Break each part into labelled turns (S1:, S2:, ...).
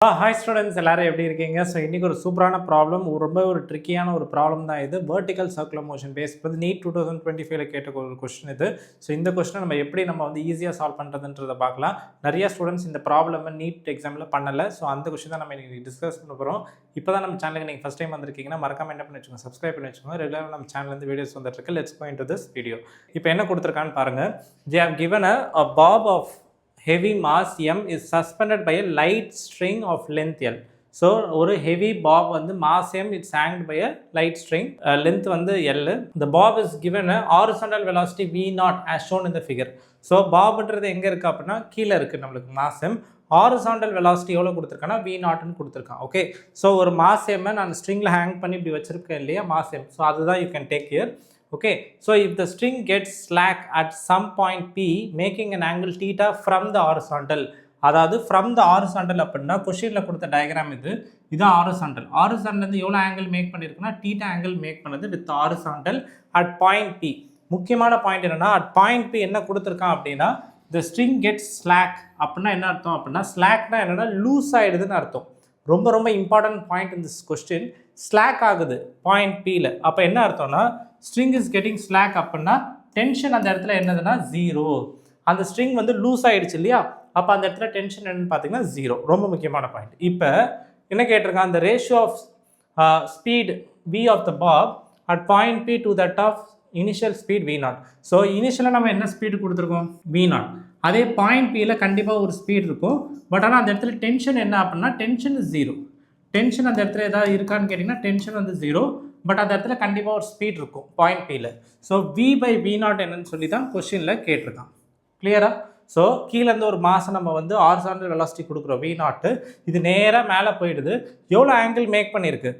S1: Hi students, எல்லாரும் எப்படி இருக்கீங்க? ஸோ இன்றைக்கி ஒரு சூப்பரான ப்ராப்ளம், ரொம்ப ஒரு ட்ரிக்கியான ஒரு ப்ராப்ளம் தான் இது. வெர்டிக்கல் சர்க்குலர் மோஷன் பேஸ் வந்து நீட் 2025 கேட்ட ஒரு கொஸ்டின் இது. ஸோ இந்த கொஸ்டினை நம்ம வந்து ஈஸியாக சால்வ் பண்ணுறதுன்றதை பார்க்கலாம். நிறைய ஸ்டூடெண்ட்ஸ் இந்த ப்ராப்ளம் நீட் எக்ஸாமில் பண்ணலை. ஸோ அந்த கொஸ்டின் தான் நம்ம இன்றைக்கி டிஸ்கஸ் பண்ண போகிறோம். இப்போ தான் நம்ம சேனலுக்கு நீங்கள் ஃபஸ்ட் டைம் வந்திருக்கீங்கன்னா மறக்காம என்ன பண்ணி வச்சுக்கோங்க, சப்ஸ்கிரைப் பண்ணி வச்சுக்கோங்க. ரெகுலராக நம்ம சேனல்லேருந்து வீடியோஸ் வந்துட்டு இருக்கு. Let's go into this video. இப்போ என்ன கொடுத்துருக்கான்னு பாருங்கள். They have given a bob of heavy mass m is suspended by a light string of length L. So ஒரு heavy bob வந்து mass m it's hanged by a light string, length வந்து L. The bob is given a horizontal velocity v0 as shown in the figure. So bobன்றது எங்கே இருக்குது அப்படின்னா கீழே இருக்குது நம்மளுக்கு mass m. Horizontal velocity எவ்வளோ கொடுத்துருக்கானா v0ன்னு கொடுத்துருக்கான். ஓகே, ஸோ ஒரு மாஸ் எம்மை நான் ஸ்ட்ரிங்கில் ஹேங் பண்ணி இப்படி வச்சுருக்கேன் இல்லையா மாஸ் எம். ஸோ அதுதான் you can take here. Okay, so if the string gets slack at some point P making an angle theta from the horizontal, அதாவது from the horizontal அப்படின்னா கொஷினில் கொடுத்த டயக்ராம் இதுதான் horizontal. ஹாரிசாண்டல் எவ்வளோ angle make பண்ணியிருக்குன்னா theta angle make பண்ணது with horizontal at point P. முக்கியமான point என்னன்னா at point P என்ன கொடுத்துருக்கான் அப்படின்னா the string gets slack அப்படின்னா என்ன அர்த்தம் அப்படின்னா ஸ்லாக்னா என்னன்னா லூஸ் ஆகிடுதுன்னு அர்த்தம். ரொம்ப ரொம்ப இம்பார்ட்டன்ட் பாயிண்ட் இந்த கொஸ்டின். ஸ்லாக் ஆகுது பாயிண்ட் பியில். அப்போ என்ன அர்த்தம்னா ஸ்ட்ரிங் இஸ் கெட்டிங் ஸ்லாக் அப்படின்னா டென்ஷன் அந்த இடத்துல என்னதுன்னா 0. அந்த ஸ்ட்ரிங் வந்து லூஸ் ஆகிடுச்சு இல்லையா, அப்போ அந்த இடத்துல டென்ஷன் என்னன்னு பார்த்தீங்கன்னா 0. ரொம்ப முக்கியமான பாயிண்ட். இப்போ என்ன கேட்டிருக்கான், அந்த ratio of speed v of the bob at point p to that of initial speed v0. So இனிஷியலாக நம்ம என்ன ஸ்பீடு கொடுத்துருக்கோம் v0. அதே பாயிண்ட் பியில் கண்டிப்பாக ஒரு ஸ்பீட் இருக்கும். பட் ஆனால் அந்த இடத்துல டென்ஷன் என்ன அப்படின்னா டென்ஷன் இஸ் 0. டென்ஷன் அந்த இடத்துல ஏதாவது இருக்கான்னு கேட்டிங்கன்னா டென்ஷன் வந்து 0. பட் அந்த இடத்துல கண்டிப்பாக ஒரு ஸ்பீட் இருக்கும் பாயிண்ட் பியில். ஸோ v/v0 என்னன்னு சொல்லி தான் கொஸ்டினில் கேட்டிருக்கான். கிளியரா? ஸோ கீழேருந்து ஒரு மாதம் நம்ம வந்து ஹாரிசாண்டல் வெலாசிட்டி கொடுக்குறோம் v0. இது நேராக மேலே போயிடுது. எவ்வளோ ஆங்கிள் மேக் பண்ணியிருக்கு,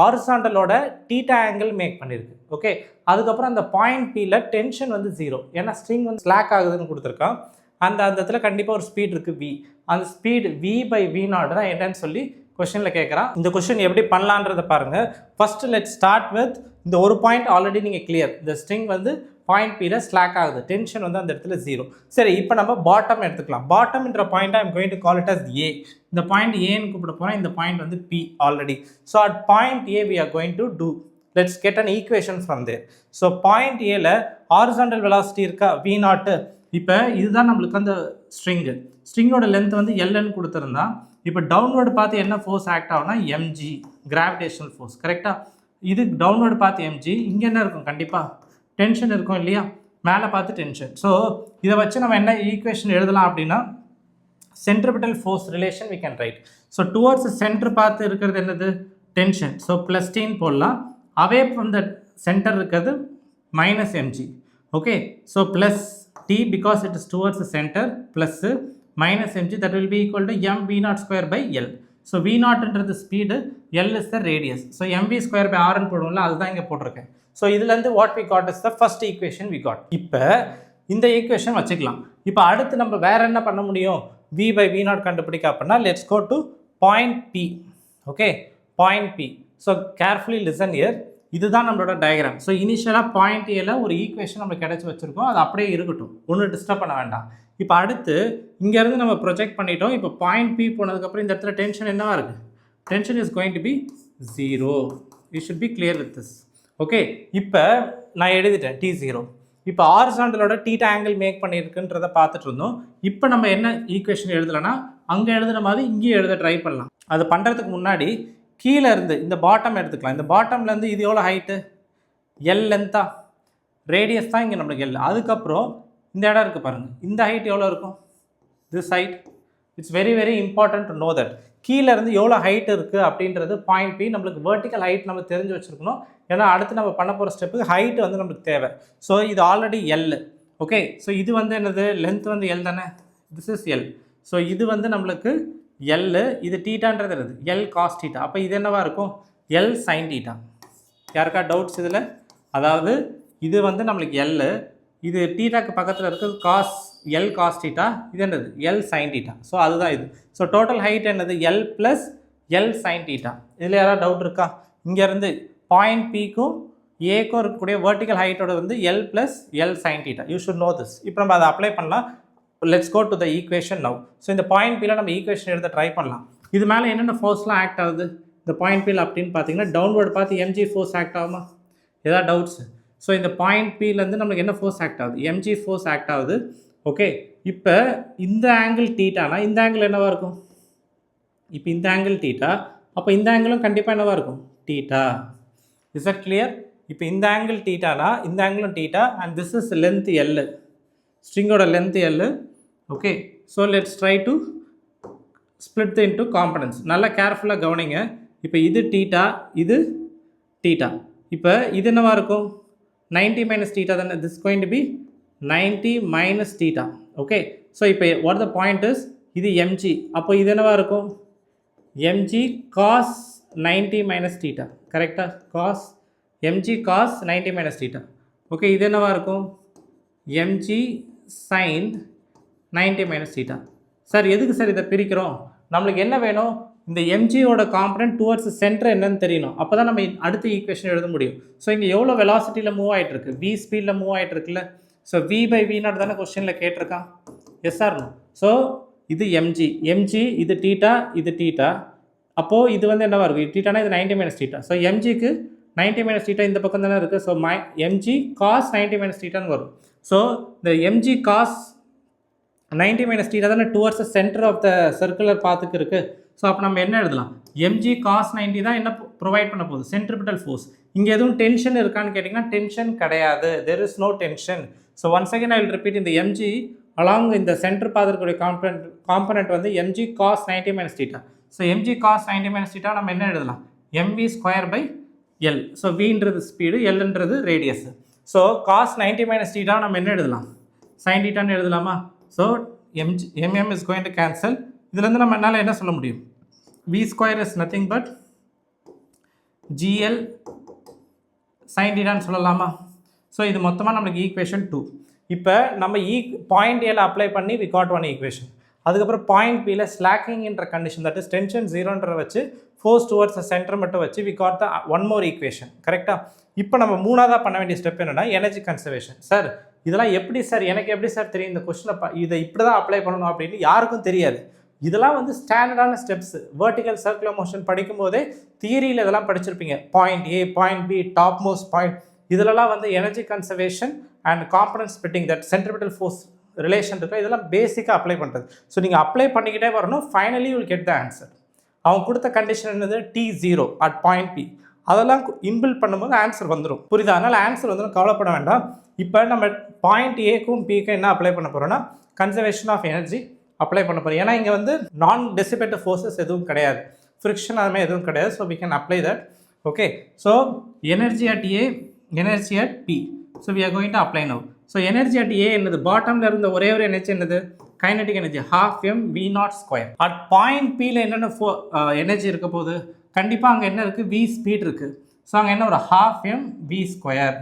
S1: ஹாரிசாண்டலோட தீட்டா ஆங்கிள் மேக் பண்ணியிருக்கு. ஓகே, அதுக்கப்புறம் அந்த பாயிண்ட் பியில் டென்ஷன் வந்து 0. ஏன்னா ஸ்ட்ரிங் வந்து ஸ்லாக் ஆகுதுன்னு கொடுத்துருக்கான். அந்த இடத்துல கண்டிப்பாக ஒரு ஸ்பீட் இருக்குது v. அந்த ஸ்பீட் v/v0 தான் என்னன்னு சொல்லி கொஸ்டினில் கேட்குறான். இந்த கொஸ்டின் எப்படி பண்ணலான்றதை பாருங்கள். ஃபஸ்ட்டு லெட் ஸ்டார்ட் வித் இந்த ஒரு பாயிண்ட் ஆல்ரெடி நீங்கள் கிளியர். இந்த ஸ்ட்ரிங் வந்து பாயிண்ட் பியில் ஸ்லாக் ஆகுது, டென்ஷன் வந்து அந்த இடத்துல 0. சரி, இப்போ நம்ம பாட்டம் எடுத்துக்கலாம். பாட்டம்ன்ற point I'm going to call it as A. இந்த பாயிண்ட் ஏன்னு கூப்பிட போகிறேன். இந்த பாயிண்ட் வந்து B already. So at point A we are going to do, let's get an equation from there. So point ஏல ஹாரிசாண்டல் வெலாசிட்டி இருக்கா v0. இப்போ இதுதான் நம்மளுக்கு அந்த ஸ்ட்ரிங்கோட லென்த் வந்து எல்ன்னு கொடுத்துருந்தா, இப்போ டவுன்வர்டு பார்த்து என்ன ஃபோர்ஸ் ஆக்ட் ஆகும்னா mg, கிராவிடேஷனல் ஃபோர்ஸ். கரெக்டாக? இது டவுன்வர்டு பார்த்து mg. இங்கே என்ன இருக்கும், கண்டிப்பாக டென்ஷன் இருக்கும் இல்லையா, மேலே பார்த்து டென்ஷன். ஸோ இதை வச்சு நம்ம என்ன ஈக்குவேஷன் எழுதலாம் அப்படின்னா centripetal force relation we can write. So towards centre பார்த்து இருக்கிறது என்னது டென்ஷன். ஸோ +t போடலாம். அவே ஃப்ரம் த சென்டர் இருக்கிறது -mg. Okay, so +t because it is towards the center plus -mg, that will be equal to mv0²/L. So v0ன்றது speed, L is the radius. So mv²/r போடுவோம்ல, அதுதான் இங்கே போட்டிருக்கேன். So இதுலேருந்து what we got is the first equation we got. இப்போ இந்த equation வச்சுக்கலாம். இப்போ அடுத்து நம்ம வேற என்ன பண்ண முடியும், v/v0 கண்டுபிடிக்க அப்படின்னா let's go to point P. Okay, point P. So carefully listen here. இதுதான் நம்மளோட டயக்ராம். ஸோ இனிஷியலாக பாயிண்ட் ஏல ஒரு ஈக்குவேஷன் நம்ம கிடச்சி வச்சுருக்கோம், அது அப்படியே இருக்கட்டும், ஒன்றும் டிஸ்டர்ப் பண்ண வேண்டாம். இப்போ அடுத்து இங்கேருந்து நம்ம ப்ரொஜெக்ட் பண்ணிட்டோம். இப்போ பாயிண்ட் பி போனதுக்கப்புறம் இந்த இடத்துல டென்ஷன் என்னவா இருக்குது, tension is going to be 0. You should be clear with this. Okay, இப்போ நான் எழுதிட்டேன் t0. இப்போ ஹாரிசாண்டலோட தீட்டா ஆங்கிள் மேக் பண்ணியிருக்குன்றதை பார்த்துட்டு இருந்தோம். இப்போ நம்ம என்ன ஈக்குவேஷன் எழுதலைன்னா அங்கே எழுதுன மாதிரி இங்கேயும் எழுத ட்ரை பண்ணலாம். அது பண்ணுறதுக்கு முன்னாடி கீழே இருந்து இந்த பாட்டம் எடுத்துக்கலாம். இந்த பாட்டம்லேருந்து இது எவ்வளோ ஹைட்டு, எல் லென்த்தா, ரேடியஸ் தான் இங்கே நம்மளுக்கு எல். அதுக்கப்புறம் இந்த இடம் இருக்குது பாருங்கள், இந்த ஹைட் எவ்வளோ இருக்கும், this height. It's very very important to know that. கீழே இருந்து எவ்வளோ ஹைட் இருக்குது அப்படின்றது பாயிண்ட் பி. நம்மளுக்கு வெர்டிக்கல் ஹைட் நம்ம தெரிஞ்சு வச்சுருக்கணும். ஏன்னா அடுத்து நம்ம பண்ண போகிற ஸ்டெப்புக்கு ஹைட் வந்து நம்மளுக்கு தேவை. ஸோ இது ஆல்ரெடி எல். ஓகே, ஸோ இது வந்து என்னது, லென்த் வந்து எல் தானே, திஸ் இஸ் எல். ஸோ இது வந்து நம்மளுக்கு எல், இது டீட்டான்றது என்னது எல் காஸ் டீட்டா. அப்போ இது என்னவா இருக்கும், எல் சைன் டீட்டா. யாருக்கா டவுட்ஸ் இதில்? அதாவது இது வந்து நம்மளுக்கு எல், இது டீட்டாக்கு பக்கத்தில் இருக்கிறது காஸ், எல் காஸ் டீட்டா. இது என்னது எல் சைன் டீட்டா. ஸோ அதுதான் இது. ஸோ டோட்டல் ஹைட் என்னது L plus L sine theta. இதில் யாராவது டவுட் இருக்கா? இங்கேருந்து பாயிண்ட் பிக்கும் ஏக்கும் இருக்கக்கூடிய வெர்டிக்கல் ஹைட்டோட வந்து L plus L sine theta. You should know this. இப்போ நம்ம அதை அப்ளை பண்ணலாம். let's go to the equation now. So இந்த பாயிண்ட் பில நம்ம ஈக்குவேஷன் எழுத ட்ரை பண்ணலாம். இது மேலே என்னென்ன ஃபோர்ஸ்லாம் ஆக்ட் ஆகுது இந்த பாயிண்ட் பியில் அப்படின்னு பார்த்தீங்கன்னா டவுன்வர்ட் பார்த்து எம்ஜி ஃபோர்ஸ் ஆக்ட் ஆகுமா? ஏதாவது டவுட்ஸ்? ஸோ இந்த பாயிண்ட் பியிலேருந்து நம்மளுக்கு என்ன ஃபோர்ஸ் ஆக்ட் ஆகுது? எம்ஜி ஃபோர்ஸ் ஆக்ட் ஆகுது. ஓகே, இப்போ இந்த ஆங்கிள் தீட்டானா இந்த ஆங்கிள் என்னவாக இருக்கும்? இப்போ இந்த ஆங்கிள் தீட்டா, அப்போ இந்த ஆங்கிளும் கண்டிப்பாக என்னவாக இருக்கும்? தீட்டா. Is that clear? இப்போ இந்த ஆங்கிள் தீட்டானா இந்த ஆங்கிளும் theta and this is length L, ஸ்ட்ரிங்கோட length L. Okay, so let's try to split into components. நல்லா கேர்ஃபுல்லாக கவனிங்க. இப்போ இது தீட்டா, இது தீட்டா. இப்போ இது என்னவாக இருக்கும்? 90 minus theta தானே. this is going to be 90 minus theta. Okay, so இப்போ what the point is, இது mg, அப்போ இது என்னவாக இருக்கும்? mg cos 90 minus theta, கரெக்டாக? cos mg cos 90 minus theta. Okay, இது என்னவாக இருக்கும்? mg sin 90 minus theta. Sir எதுக்கு சார் இதை பிரிக்கிறோம்? நம்மளுக்கு என்ன வேணும்? இந்த எம்ஜியோட காம்பனன்ட் டுவர்ட்ஸ் சென்டர் என்னன்னு தெரியணும். அப்போ தான் நம்ம அடுத்த ஈக்குவேஷன் எழுத முடியும். ஸோ இங்கே எவ்வளோ வெலாசிட்டியில் மூவ் ஆகிட்டு இருக்கு? v ஸ்பீடில் மூவ் ஆகிட்டு இருக்குல்ல. So v by v naught தானே கொஸ்டினில் கேட்டிருக்கான். Yes or no? ஸோ இது எம்ஜி, இது தீட்டா, இது தீட்டா. அப்போது இது வந்து என்னவாக இருக்கும்? தீட்டானா இது 90 minus தீட்டா. ஸோ எம்ஜிக்கு 90 minus தீட்டா இந்த பக்கம் தானே இருக்குது. ஸோ எம்ஜி காஸ் 90 minus தீட்டான்னு வரும். ஸோ இந்த எம்ஜி காஸ் 90 minus theta தானே towards centre of the circular பாத்துக்கு இருக்குது. ஸோ அப்போ நம்ம என்ன எழுதலாம்? எம்ஜி காஸ் 90 தான் என்ன ப்ரொவைட் பண்ண போகுது? Centripetal force. இங்கே எதுவும் டென்ஷன் இருக்கான்னு கேட்டிங்கன்னா டென்ஷன் கிடையாது. There is no tension. So once again I will repeat, இந்த எம்ஜி அலாங் இந்த சென்டர் பாத்திருக்கக்கூடிய காம்பனண்ட் வந்து m g cos 90 minus theta. So m g cos 90 minus theta நம்ம என்ன எழுதலாம்? M v square by L. So வின்றது ஸ்பீடு, எல்ன்றது radius. So cos 90 minus theta நம்ம என்ன எழுதலாம்? சைன் தீட்டான்னு எழுதலாமா? So mm is going to cancel. இதுலேருந்து நம்ம என்னால் என்ன சொல்ல முடியும்? v square is nothing but gl sin thetaன்னு சொல்லலாமா? ஸோ இது மொத்தமாக நம்மளுக்கு ஈக்குவேஷன் 2. இப்போ நம்ம பாயிண்ட் ஏல அப்ளை பண்ணி we got one ஈக்குவேஷன். அதுக்கப்புறம் பாயிண்ட் பியில் ஸ்லாக்கிங்ன்ற கண்டிஷன், தட் இஸ் டென்ஷன் 0ன்ற வச்சு ஃபோர்ஸ் டுவர்ட்ஸ் சென்டர் மட்டும் வச்சு we got the one more equation. கரெக்டாக? இப்போ நம்ம மூணாவதாக பண்ண வேண்டிய ஸ்டெப் என்னென்னா எனர்ஜி கன்சர்வேஷன். சார் இதெல்லாம் எப்படி சார், எனக்கு எப்படி சார் தெரியும் இந்த கொஸ்டினை இதை இப்படி தான் அப்ளை பண்ணணும் அப்படின்னு யாருக்கும் தெரியாது. இதெல்லாம் வந்து ஸ்டாண்டர்டான ஸ்டெப்ஸ். வெர்டிக்கல் சர்க்குலர் மோஷன் படிக்கும்போதே தியரியில் இதெல்லாம் படிச்சிருப்பீங்க. Point A, point B, top most point, இதிலலாம் வந்து energy conservation and component splitting, that centripetal force relation இருக்குது. இதெல்லாம் பேசிக்காக அப்ளை பண்ணுறது. ஸோ நீங்கள் அப்ளை பண்ணிக்கிட்டே வரணும். Finally you will get the answer. அவங்க கொடுத்த கண்டிஷன் என்னது? T0 at point P. அதெல்லாம் இன்பில்ட் பண்ணும்போது ஆன்சர் வந்துடும். புரியுதா? அதனால் ஆன்சர் வந்துடும், கவலைப்பட வேண்டாம். இப்போ நம்ம பாயிண்ட் ஏக்கும் பிக்கும் என்ன அப்ளை பண்ண போகிறோம்னா கன்சர்வேஷன் ஆஃப் எனர்ஜி அப்ளை பண்ண போகிறோம். ஏன்னா இங்கே வந்து நான் டெசிபேட்டிவ் ஃபோர்ஸஸ் எதுவும் கிடையாது, ஃப்ரிக்ஷன் அதுமாதிரி எதுவும் கிடையாது. So we can apply that. Okay, so energy at A, energy at B. So we are going to apply now. So energy at A என்னது? பாட்டமில் இருந்த ஒரே ஒரு எனர்ஜி என்னது? Kinetic energy, ½ m v0 at point பியில் என்னென்ன energy இருக்க போகுது? கண்டிப்பாக அங்கே என்ன இருக்குது? v ஸ்பீட் இருக்குது. ஸோ அங்கே என்ன ஒரு ½ m v².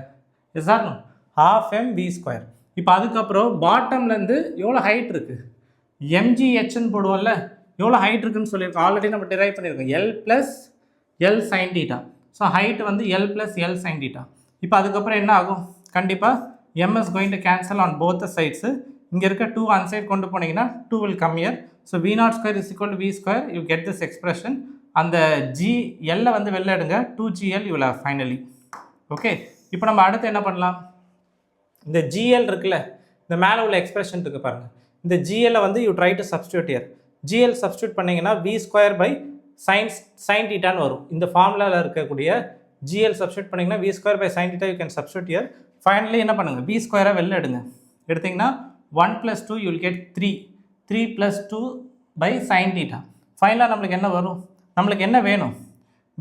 S1: Is or no? ½ m v². இப்போ அதுக்கப்புறம் பாட்டம்லேருந்து எவ்வளோ ஹைட் இருக்குது? mghன்னு போடுவோம்ல, எவ்வளோ ஹைட் இருக்குதுன்னு சொல்லியிருக்கோம். ஆல்ரெடி நம்ம டிரைவ் பண்ணியிருக்கோம். l + l sin theta. So height வந்து l + l sin theta. இப்போ அதுக்கப்புறம் என்ன ஆகும்? கண்டிப்பாக m is going to cancel on both the sides. இங்கே இருக்க 2 அன்சைட் கொண்டு போனீங்கன்னா 2 will come here. So v0² = v². you get this expression. அந்த l வந்து வெளில எடுங்க, 2gl you will have finally. Okay, இப்போ நம்ம அடுத்து என்ன பண்ணலாம்? இந்த gl இருக்குல்ல, இந்த மேலே உள்ள எக்ஸ்பிரஷன் இருக்குது பாருங்கள். இந்த gl வந்து you try to substitute year. gl substitute பண்ணிங்கன்னா v² sin thetaன்னு வரும். இந்த ஃபார்முலாவில் இருக்கக்கூடிய gl சப்ஸ்டியூட் பண்ணிங்கன்னா v² sin theta you can substitute year. Finally என்ன பண்ணுங்கள்? v² வெளில எடுங்க. எடுத்திங்கன்னா 1 + 2 you will get 3. 3 + 2 sin theta. ஃபைனலாக நம்மளுக்கு என்ன வரும்? நம்மளுக்கு என்ன வேணும்?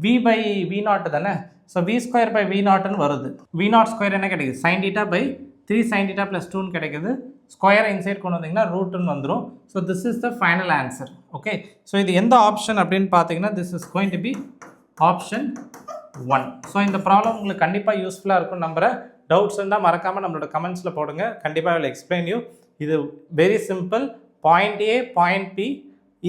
S1: v/v0 தானே. ஸோ v²/v0ன்னு வருது. v0² என்ன கிடைக்குது? sin theta by 3 sin theta + 2ன்னு கிடைக்குது. ஸ்கொயரை இன்சைட் கொண்டு வந்தீங்கன்னா ரூட்டுன்னு வந்துடும். So this is the final answer. Okay, so இது எந்த ஆப்ஷன் அப்படின்னு பார்த்தீங்கன்னா this is going to be option 1. So இந்த ப்ராப்ளம் உங்களுக்கு கண்டிப்பாக யூஸ்ஃபுல்லாக இருக்கும் நம்புகிறேன். டவுட்ஸ் இருந்தால் மறக்காமல் நம்மளோட கமெண்ட்ஸில் போடுங்க. கண்டிப்பாக will explain you. இது very simple. Point A, point B,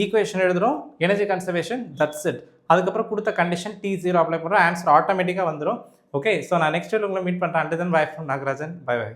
S1: equation எழுதுகிறோம், எனர்ஜி கன்சர்வேஷன், தட்ஸ் இட். அதுக்கப்புறம் கொடுத்த கண்டிஷன் T0 அப்ளை பண்ணுறோம், ஆன்சர் ஆட்டோமேட்டிக்காக வந்துடும். ஓகே, ஸோ நான் நெக்ஸ்ட் உங்களை மீட் பண்ணுறேன். And then bye from Nagarajan. Bye by.